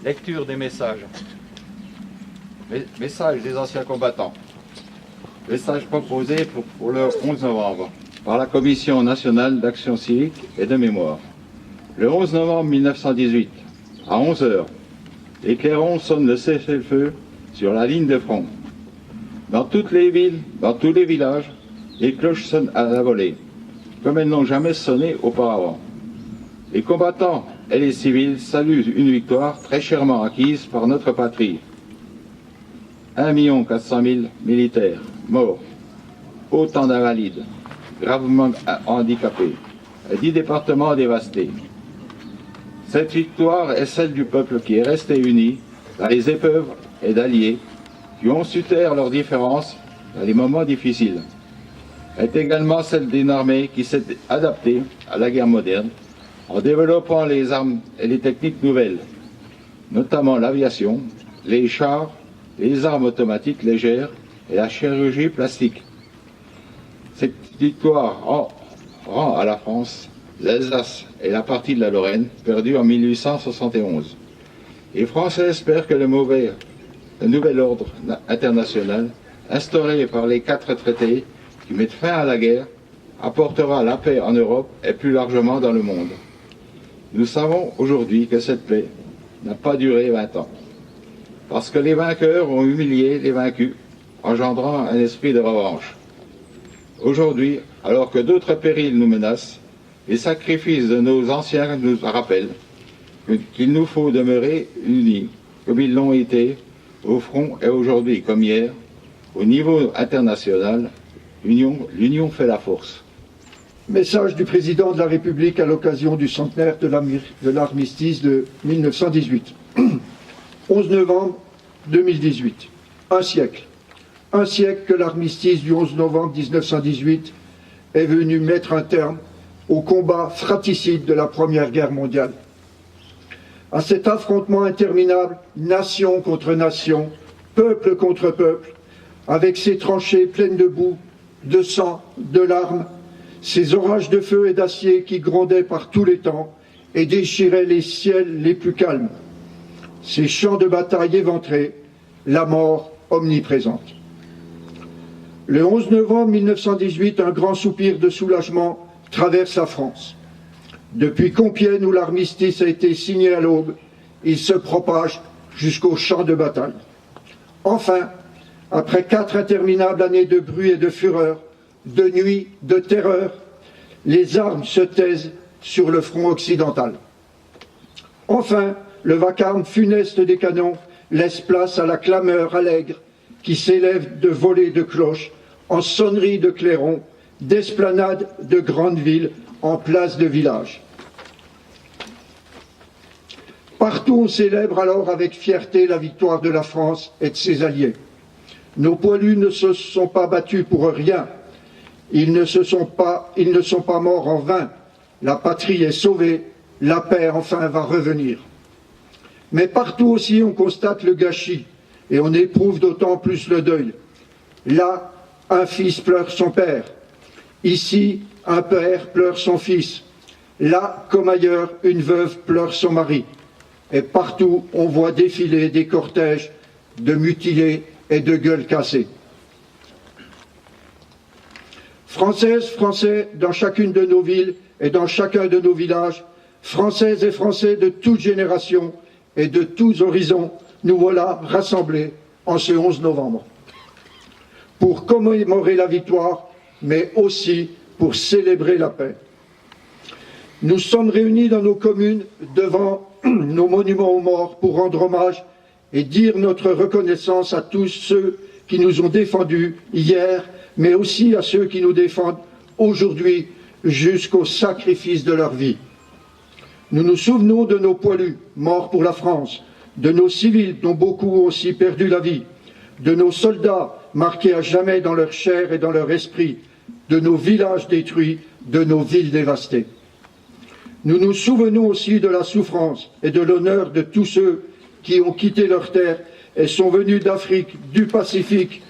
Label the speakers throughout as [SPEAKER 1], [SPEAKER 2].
[SPEAKER 1] Lecture des messages. Messages des anciens combattants. Message proposé pour le 11 novembre par la Commission nationale d'action civique et de mémoire. Le 11 novembre 1918, à 11 h, les clairons sonnent le cessez-le-feu sur la ligne de front. Dans toutes les villes, dans tous les villages, les cloches sonnent à la volée, comme elles n'ont jamais sonné auparavant. Les combattants et les civils saluent une victoire très chèrement acquise par notre patrie. 1 400 000 militaires morts, autant d'invalides, gravement handicapés, 10 départements dévastés. Cette victoire est celle du peuple qui est resté uni dans les épreuves et d'alliés qui ont su taire leurs différences dans les moments difficiles. Elle est également celle d'une armée qui s'est adaptée à la guerre moderne en développant les armes et les techniques nouvelles, notamment l'aviation, les chars, les armes automatiques légères et la chirurgie plastique. Cette victoire rend à la France l'Alsace et la partie de la Lorraine perdue en 1871. Les Français espèrent que le nouvel ordre international instauré par les 4 traités qui mettent fin à la guerre apportera la paix en Europe et plus largement dans le monde. Nous savons aujourd'hui que cette paix n'a pas duré 20 ans, parce que les vainqueurs ont humilié les vaincus, engendrant un esprit de revanche. Aujourd'hui, alors que d'autres périls nous menacent, les sacrifices de nos anciens nous rappellent qu'il nous faut demeurer unis, comme ils l'ont été au front et aujourd'hui comme hier, au niveau international. L'union fait la force.
[SPEAKER 2] Message du président de la République à l'occasion du centenaire de l'armistice de 1918. 11 novembre 2018. Un siècle. Un siècle que l'armistice du 11 novembre 1918 est venu mettre un terme au combat fratricide de la Première Guerre mondiale. À cet affrontement interminable, nation contre nation, peuple contre peuple, avec ses tranchées pleines de boue, de sang, de larmes, ces orages de feu et d'acier qui grondaient par tous les temps et déchiraient les ciels les plus calmes, ces champs de bataille éventrés, la mort omniprésente. Le 11 novembre 1918, un grand soupir de soulagement traverse la France. Depuis Compiègne, où l'armistice a été signé à l'aube, il se propage jusqu'aux champs de bataille. Enfin, après 4 interminables années de bruit et de fureur, de nuit, de terreur, les armes se taisent sur le front occidental. Enfin, le vacarme funeste des canons laisse place à la clameur allègre qui s'élève de volées de cloches, en sonneries de clairons, d'esplanades de grandes villes, en places de villages. Partout on célèbre alors avec fierté la victoire de la France et de ses alliés. Nos poilus ne se sont pas battus pour rien. Ils ne sont pas morts en vain. La patrie est sauvée, la paix enfin va revenir. Mais partout aussi on constate le gâchis et on éprouve d'autant plus le deuil. Là, un fils pleure son père. Ici, un père pleure son fils. Là, comme ailleurs, une veuve pleure son mari. Et partout, on voit défiler des cortèges de mutilés et de gueules cassées. Françaises, Français, dans chacune de nos villes et dans chacun de nos villages, Françaises et Français de toutes générations et de tous horizons, nous voilà rassemblés en ce 11 novembre. Pour commémorer la victoire, mais aussi pour célébrer la paix. Nous sommes réunis dans nos communes devant nos monuments aux morts pour rendre hommage et dire notre reconnaissance à tous ceux qui nous ont défendus hier, mais aussi à ceux qui nous défendent aujourd'hui jusqu'au sacrifice de leur vie. Nous nous souvenons de nos poilus morts pour la France, de nos civils dont beaucoup ont aussi perdu la vie, de nos soldats marqués à jamais dans leur chair et dans leur esprit, de nos villages détruits, de nos villes dévastées. Nous nous souvenons aussi de la souffrance et de l'honneur de tous ceux qui ont quitté leur terre et sont venus d'Afrique, du Pacifique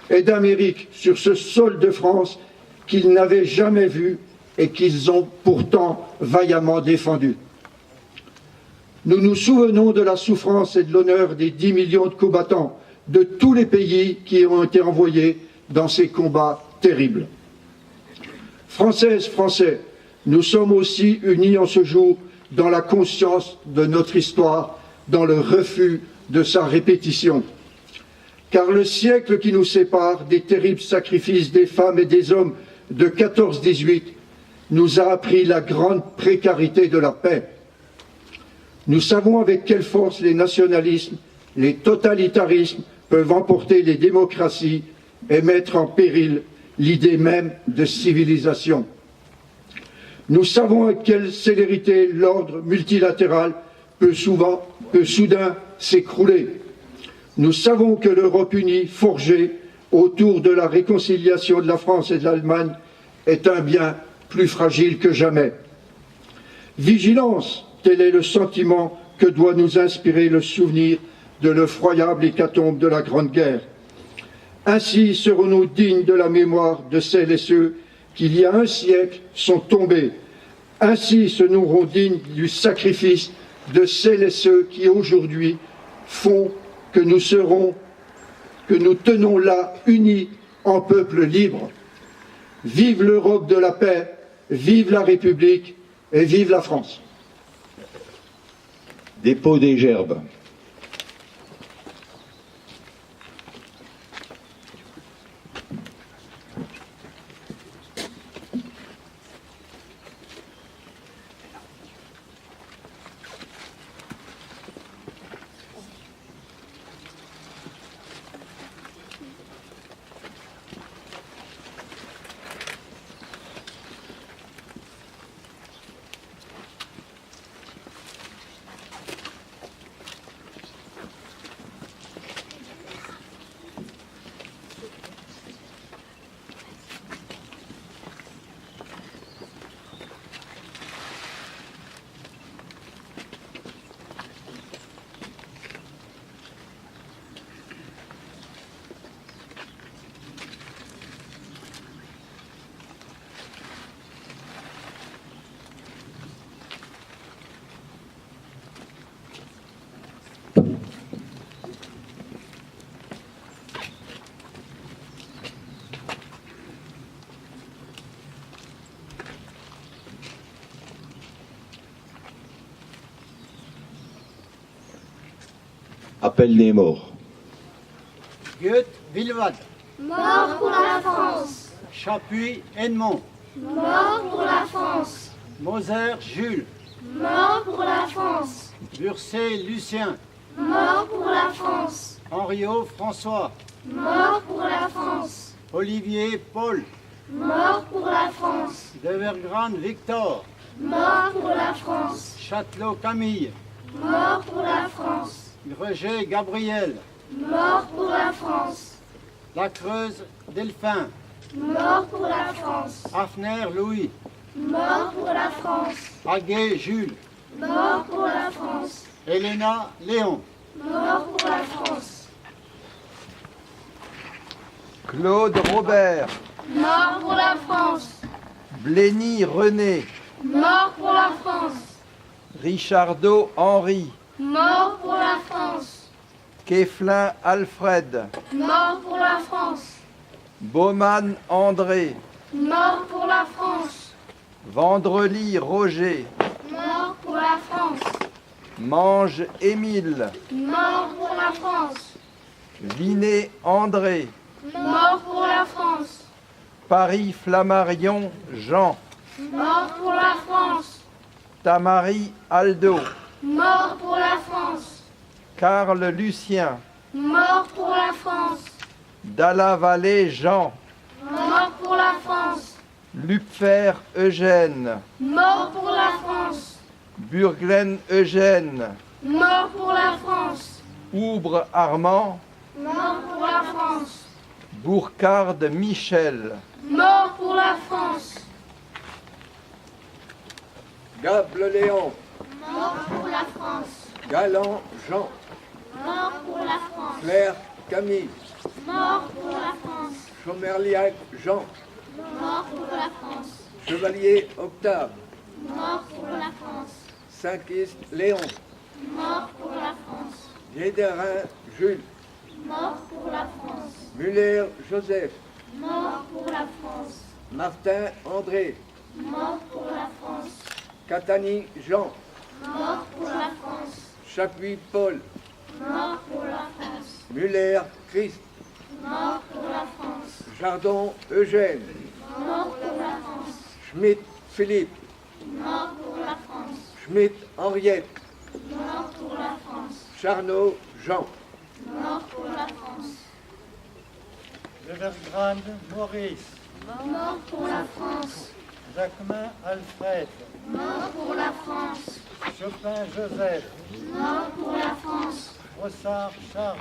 [SPEAKER 2] et d'Amérique sur ce sol de France qu'ils n'avaient jamais vu et qu'ils ont pourtant vaillamment défendu. Nous nous souvenons de la souffrance et de l'honneur des 10 millions de combattants de tous les pays qui ont été envoyés dans ces combats terribles. Françaises, Français, nous sommes aussi unis en ce jour dans la conscience de notre histoire, dans le refus de sa répétition. Car le siècle qui nous sépare des terribles sacrifices des femmes et des hommes de 14-18 nous a appris la grande précarité de la paix. Nous savons avec quelle force les nationalismes, les totalitarismes peuvent emporter les démocraties et mettre en péril l'idée même de civilisation. Nous savons avec quelle célérité l'ordre multilatéral peut soudain s'écrouler. Nous savons que l'Europe unie, forgée autour de la réconciliation de la France et de l'Allemagne, est un bien plus fragile que jamais. Vigilance, tel est le sentiment que doit nous inspirer le souvenir de l'effroyable hécatombe de la Grande Guerre. Ainsi serons-nous dignes de la mémoire de celles et ceux qui, il y a un siècle, sont tombés. Ainsi serons-nous dignes du sacrifice de celles et ceux qui, aujourd'hui, font que nous tenons là, unis en peuple libre. Vive l'Europe de la paix, vive la République et vive la France.
[SPEAKER 1] Dépôt des gerbes. Appel des morts.
[SPEAKER 3] Goethe Villevade,
[SPEAKER 4] Mort pour la France.
[SPEAKER 3] Chapuis Edmond,
[SPEAKER 4] Mort pour la France.
[SPEAKER 3] Moser Jules,
[SPEAKER 4] Mort pour la France.
[SPEAKER 3] Bursay Lucien,
[SPEAKER 4] Mort pour la France.
[SPEAKER 3] Henriot François,
[SPEAKER 4] Mort pour la France.
[SPEAKER 3] Olivier Paul,
[SPEAKER 4] Mort pour la France.
[SPEAKER 3] Devergrande Victor,
[SPEAKER 4] Mort pour la France.
[SPEAKER 3] Châtelot Camille,
[SPEAKER 4] Mort pour la France.
[SPEAKER 3] Greget Gabriel,
[SPEAKER 4] Mort pour la France.
[SPEAKER 3] La Creuse Delphin,
[SPEAKER 4] Mort pour la France.
[SPEAKER 3] Hafner Louis,
[SPEAKER 4] Mort pour la France.
[SPEAKER 3] Aguet Jules,
[SPEAKER 4] Mort pour la France.
[SPEAKER 3] Elena Léon,
[SPEAKER 4] Mort pour la France.
[SPEAKER 5] Claude Robert,
[SPEAKER 4] Mort pour la France.
[SPEAKER 5] Blény René,
[SPEAKER 4] Mort pour la France.
[SPEAKER 5] Richardot Henri,
[SPEAKER 4] Mort pour la France.
[SPEAKER 5] Queflin Alfred,
[SPEAKER 4] Mort pour la France.
[SPEAKER 5] Baumann André,
[SPEAKER 4] Mort pour la France.
[SPEAKER 5] Vendrely Roger,
[SPEAKER 4] Mort pour la France.
[SPEAKER 5] Mange Émile,
[SPEAKER 4] Mort pour la France.
[SPEAKER 5] Vinet André,
[SPEAKER 4] Mort pour la France.
[SPEAKER 5] Paris Flammarion Jean,
[SPEAKER 4] Mort pour la France.
[SPEAKER 5] Tamari Aldo,
[SPEAKER 4] Mort pour la France.
[SPEAKER 5] Carl Lucien,
[SPEAKER 4] Mort pour la France.
[SPEAKER 5] Dalla Vallée Jean,
[SPEAKER 4] Mort pour la France.
[SPEAKER 5] Lupfer Eugène,
[SPEAKER 4] Mort pour la France.
[SPEAKER 5] Burglen Eugène,
[SPEAKER 4] Mort pour la France.
[SPEAKER 5] Oubre Armand,
[SPEAKER 4] Mort pour la France.
[SPEAKER 5] Bourcard Michel,
[SPEAKER 4] Mort pour la France.
[SPEAKER 6] Gable Léon,
[SPEAKER 4] Mort pour la France.
[SPEAKER 6] Galland Jean,
[SPEAKER 4] Mort pour la France.
[SPEAKER 6] Claire Camille,
[SPEAKER 4] Mort pour la France.
[SPEAKER 6] Chomerliac Jean,
[SPEAKER 4] Mort pour la France.
[SPEAKER 6] Chevalier Octave,
[SPEAKER 4] Mort pour la France.
[SPEAKER 6] Saint-Christ Léon,
[SPEAKER 4] Mort pour la France.
[SPEAKER 6] Guéderin Jules.
[SPEAKER 4] Mort pour la France.
[SPEAKER 6] Muller Joseph.
[SPEAKER 4] Mort pour la France.
[SPEAKER 6] Martin André.
[SPEAKER 4] Mort pour la France.
[SPEAKER 6] Catani Jean.
[SPEAKER 4] Mort pour la France.
[SPEAKER 6] Chapuis Paul.
[SPEAKER 4] Mort pour la France.
[SPEAKER 6] Muller Christ.
[SPEAKER 4] Mort pour la France.
[SPEAKER 6] Jardon Eugène.
[SPEAKER 4] Mort pour la France.
[SPEAKER 6] Schmitt Philippe.
[SPEAKER 4] Mort pour la France.
[SPEAKER 6] Schmitt Henriette.
[SPEAKER 4] Mort pour la France.
[SPEAKER 6] Charnot Jean.
[SPEAKER 4] Mort pour la France.
[SPEAKER 7] Evergrande Maurice,
[SPEAKER 4] Mort pour la France.
[SPEAKER 7] Jacquemin Alfred,
[SPEAKER 4] Mort pour la France.
[SPEAKER 7] Chopin Joseph,
[SPEAKER 4] Mort pour la France.
[SPEAKER 7] Brossard Charles,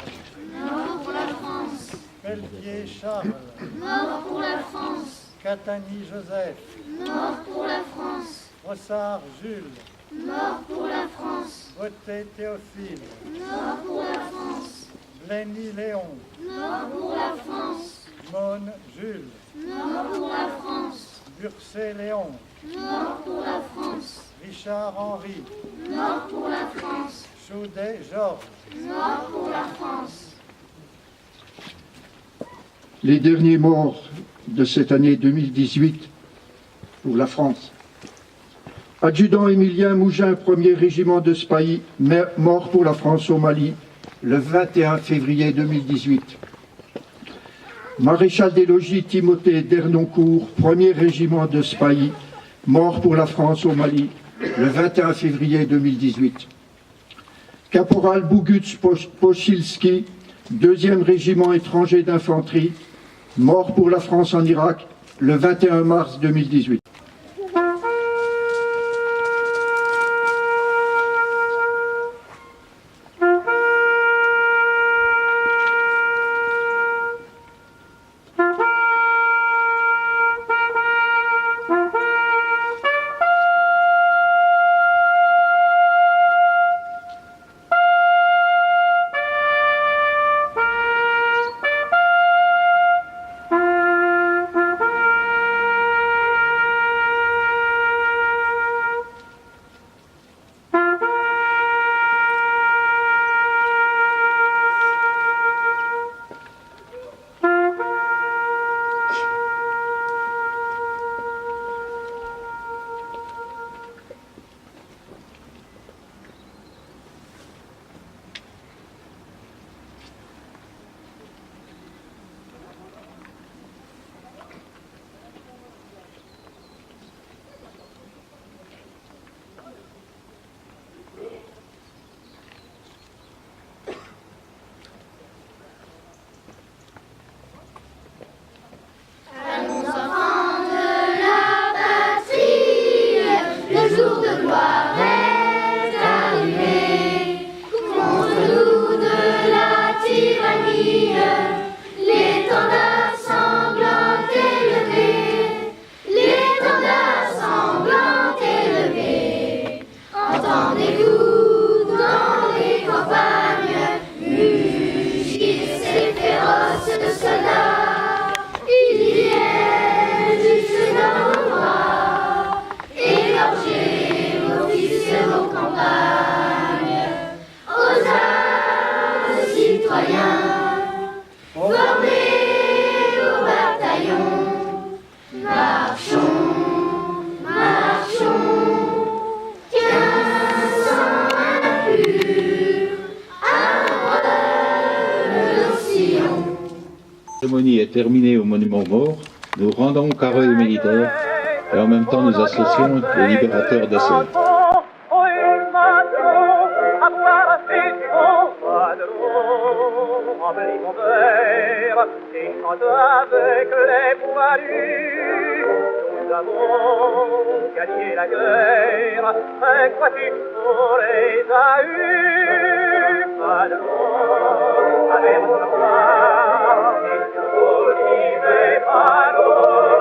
[SPEAKER 4] Mort pour la France.
[SPEAKER 7] Pelletier Charles,
[SPEAKER 4] Mort pour la France.
[SPEAKER 7] Catani Joseph,
[SPEAKER 4] Mort pour la France.
[SPEAKER 7] Brossard Jules,
[SPEAKER 4] Mort pour la France.
[SPEAKER 7] Beauté Théophile,
[SPEAKER 4] Mort pour la France.
[SPEAKER 7] Blenny Léon,
[SPEAKER 4] Mort pour la France.
[SPEAKER 7] Mone Jules,
[SPEAKER 4] Mort pour la France.
[SPEAKER 7] Burcet Léon,
[SPEAKER 4] Mort pour la France.
[SPEAKER 7] Richard Henry,
[SPEAKER 4] Mort pour la France.
[SPEAKER 7] Chaudet Georges,
[SPEAKER 4] Mort pour la France.
[SPEAKER 2] Les derniers morts de cette année 2018 pour la France. Adjudant Émilien Mougin, 1er régiment de Spahi, mort pour la France au Mali, le 21 février 2018. Maréchal des logis Timothée Dernoncourt, 1er régiment de Spahi, mort pour la France au Mali, le 21 février 2018. Caporal Boguts Pochilski, 2e régiment étranger d'infanterie, mort pour la France en Irak, le 21 mars 2018.
[SPEAKER 1] La cérémonie est terminée au monument mort, nous rendons au carré militaire et en même temps nous associons les libérateurs d'Assel.
[SPEAKER 8] Avec les poilus, nous avons gagné la guerre, un croix-tu pour les a eus. Alors, avec notre foi, et Olive et Palo.